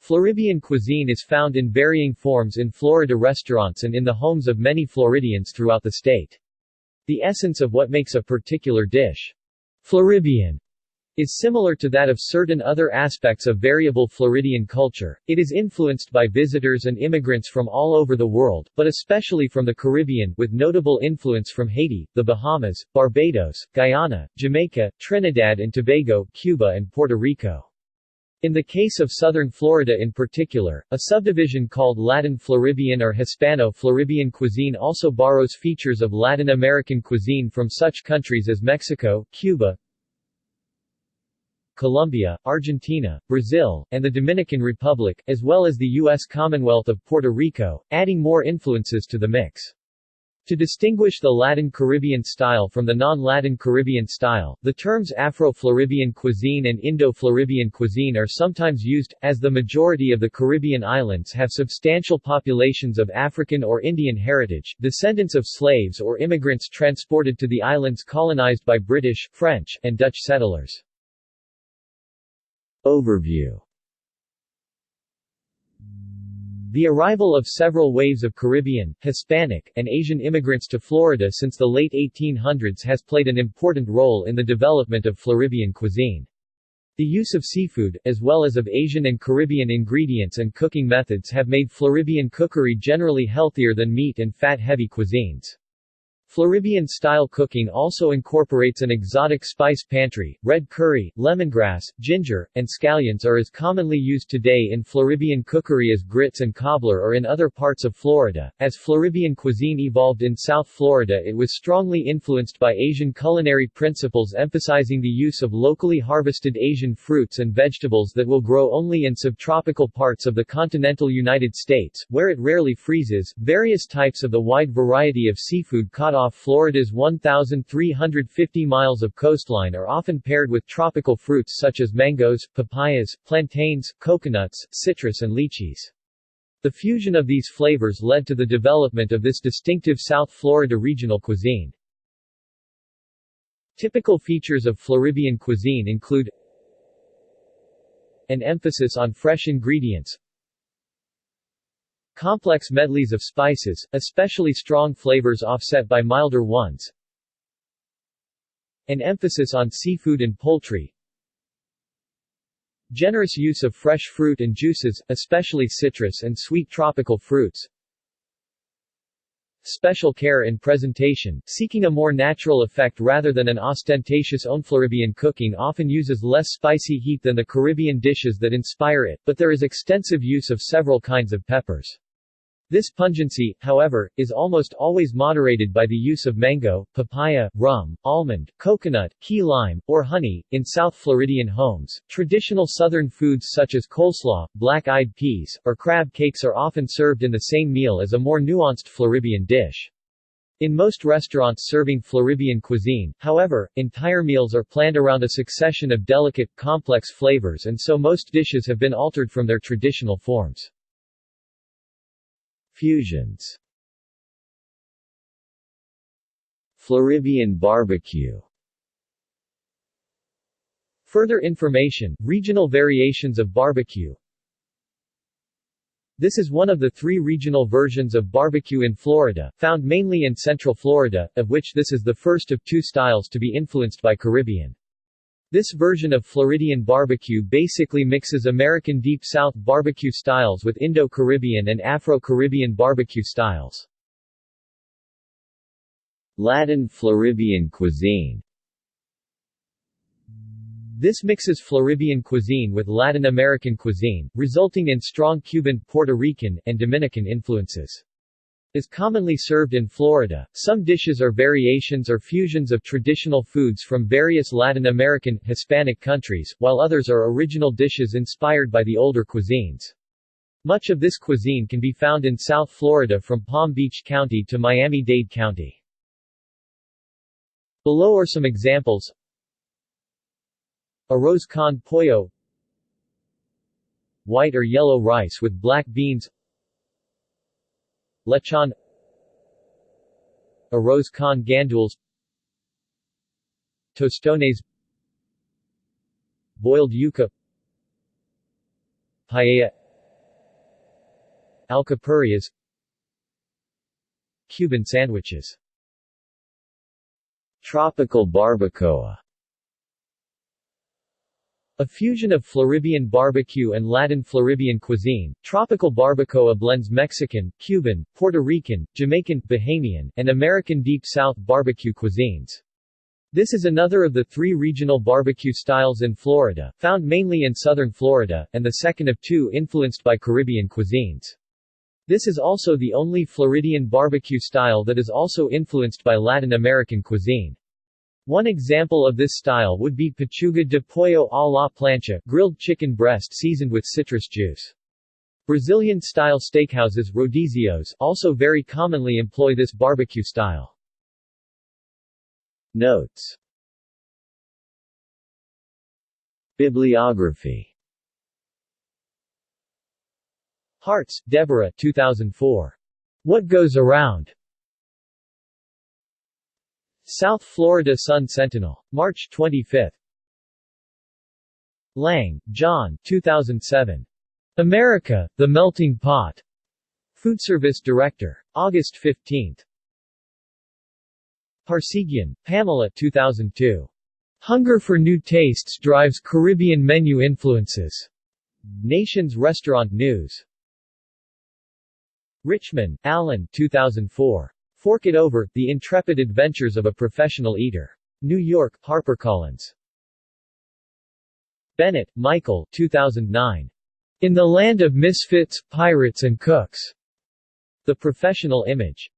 Floribbean cuisine is found in varying forms in Florida restaurants and in the homes of many Floridians throughout the state. The essence of what makes a particular dish, Floribbean, is similar to that of certain other aspects of variable Floridian culture. It is influenced by visitors and immigrants from all over the world, but especially from the Caribbean, with notable influence from Haiti, the Bahamas, Barbados, Guyana, Jamaica, Trinidad and Tobago, Cuba and Puerto Rico. In the case of southern Florida in particular, a subdivision called Latin Floribbean or Hispano-Floribbean cuisine also borrows features of Latin American cuisine from such countries as Mexico, Cuba, Colombia, Argentina, Brazil, and the Dominican Republic, as well as the U.S. Commonwealth of Puerto Rico, adding more influences to the mix. To distinguish the Latin Caribbean style from the non-Latin Caribbean style, the terms Afro-Floribbean cuisine and Indo-Floribbean cuisine are sometimes used, as the majority of the Caribbean islands have substantial populations of African or Indian heritage, descendants of slaves or immigrants transported to the islands colonized by British, French, and Dutch settlers. Overview. The arrival of several waves of Caribbean, Hispanic, and Asian immigrants to Florida since the late 1800s has played an important role in the development of Floribbean cuisine. The use of seafood, as well as of Asian and Caribbean ingredients and cooking methods have made Floribbean cookery generally healthier than meat and fat-heavy cuisines. Floribbean-style cooking also incorporates an exotic spice pantry. Red curry, lemongrass, ginger, and scallions are as commonly used today in Floribbean cookery as grits and cobbler or in other parts of Florida. As Floribbean cuisine evolved in South Florida, it was strongly influenced by Asian culinary principles emphasizing the use of locally harvested Asian fruits and vegetables that will grow only in subtropical parts of the continental United States, where it rarely freezes. Various types of the wide variety of seafood caught off Florida's 1,350 miles of coastline are often paired with tropical fruits such as mangoes, papayas, plantains, coconuts, citrus and lychees. The fusion of these flavors led to the development of this distinctive South Florida regional cuisine. Typical features of Floribbean cuisine include an emphasis on fresh ingredients, complex medleys of spices, especially strong flavors offset by milder ones. An emphasis on seafood and poultry. Generous use of fresh fruit and juices, especially citrus and sweet tropical fruits. Special care in presentation, seeking a more natural effect rather than an ostentatious one. Floribbean cooking often uses less spicy heat than the Caribbean dishes that inspire it, but there is extensive use of several kinds of peppers. This pungency, however, is almost always moderated by the use of mango, papaya, rum, almond, coconut, key lime, or honey. In South Floridian homes, traditional southern foods such as coleslaw, black-eyed peas, or crab cakes are often served in the same meal as a more nuanced Floribbean dish. In most restaurants serving Floribbean cuisine, however, entire meals are planned around a succession of delicate, complex flavors, and so most dishes have been altered from their traditional forms. Fusions. Floribbean barbecue. Further information, regional variations of barbecue. This is one of the 3 regional versions of barbecue in Florida, found mainly in Central Florida, of which this is the first of 2 styles to be influenced by Caribbean. This version of Floridian barbecue basically mixes American Deep South barbecue styles with Indo-Caribbean and Afro-Caribbean barbecue styles. Latin Floribbean cuisine. This mixes Floribbean cuisine with Latin American cuisine, resulting in strong Cuban, Puerto Rican, and Dominican influences. Is commonly served in Florida. Some dishes are variations or fusions of traditional foods from various Latin American, Hispanic countries, while others are original dishes inspired by the older cuisines. Much of this cuisine can be found in South Florida from Palm Beach County to Miami-Dade County. Below are some examples. Arroz con pollo, white or yellow rice with black beans. Lechon, arroz con gandules, tostones, boiled yuca, paella, alcapurrias. Cuban sandwiches. Tropical barbacoa. A fusion of Floribbean barbecue and Latin Floribbean cuisine, tropical barbacoa blends Mexican, Cuban, Puerto Rican, Jamaican, Bahamian, and American Deep South barbecue cuisines. This is another of the 3 regional barbecue styles in Florida, found mainly in southern Florida, and the second of 2 influenced by Caribbean cuisines. This is also the only Floridian barbecue style that is also influenced by Latin American cuisine. One example of this style would be pechuga de pollo a la plancha, grilled chicken breast seasoned with citrus juice. Brazilian-style steakhouses rodízios also very commonly employ this barbecue style. Notes. Bibliography. Hartz, Deborah 2004. What Goes Around? South Florida Sun-Sentinel. March 25. Lang, John 2007. America, The Melting Pot. Foodservice Director. August 15. Parsegian, Pamela 2002. Hunger for New Tastes Drives Caribbean Menu Influences. Nation's Restaurant News. Richman, Alan 2004. Fork It Over, The Intrepid Adventures of a Professional Eater. New York, HarperCollins. Bennett, Michael 2009. In the Land of Misfits, Pirates and Cooks. The Professional Image.